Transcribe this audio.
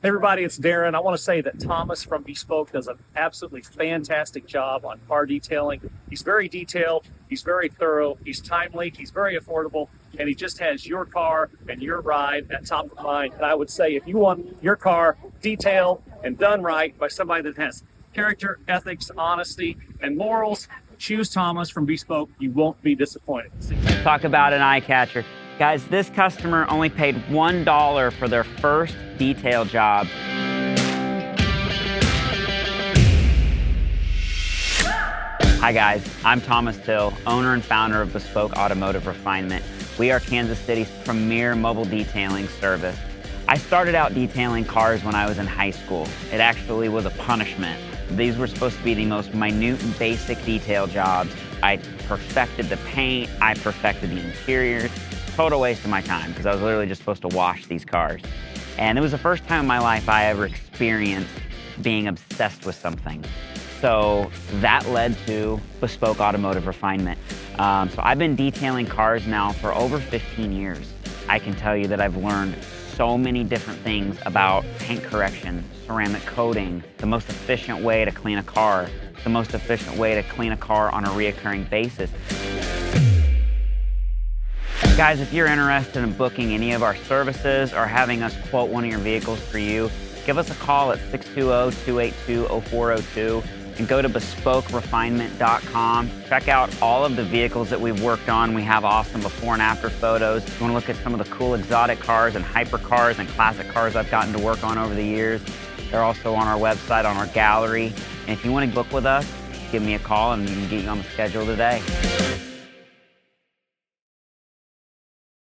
Hey everybody, it's Darren. I want to say that Thomas from Bespoke does an absolutely fantastic job on car detailing. He's very detailed, he's very thorough, he's timely, he's very affordable, and he just has your car and your ride at top of mind. And I would say if you want your car detailed and done right by somebody that has character, ethics, honesty, and morals, choose Thomas from Bespoke. You won't be disappointed. Talk about an eye catcher. Guys, this customer only paid $1 for their first detail job. Hi guys, I'm Thomas Till, owner and founder of Bespoke Automotive Refinement. We are Kansas City's premier mobile detailing service. I started out detailing cars when I was in high school. It actually was a punishment. These were supposed to be the most minute and basic detail jobs. I perfected the paint, I perfected the interiors. Total waste of my time because I was literally just supposed to wash these cars. And it was the first time in my life I ever experienced being obsessed with something. So that led to Bespoke Automotive Refinement. So I've been detailing cars now for over 15 years. I can tell you that I've learned so many different things about paint correction, ceramic coating, the most efficient way to clean a car, the most efficient way to clean a car on a reoccurring basis. Guys, if you're interested in booking any of our services or having us quote one of your vehicles for you, give us a call at 620-282-0402 and go to bespokerefinement.com. Check out all of the vehicles that we've worked on. We have awesome before and after photos. If you want to look at some of the cool exotic cars and hypercars and classic cars I've gotten to work on over the years, they're also on our website, on our gallery. And if you want to book with us, give me a call and we can get you on the schedule today.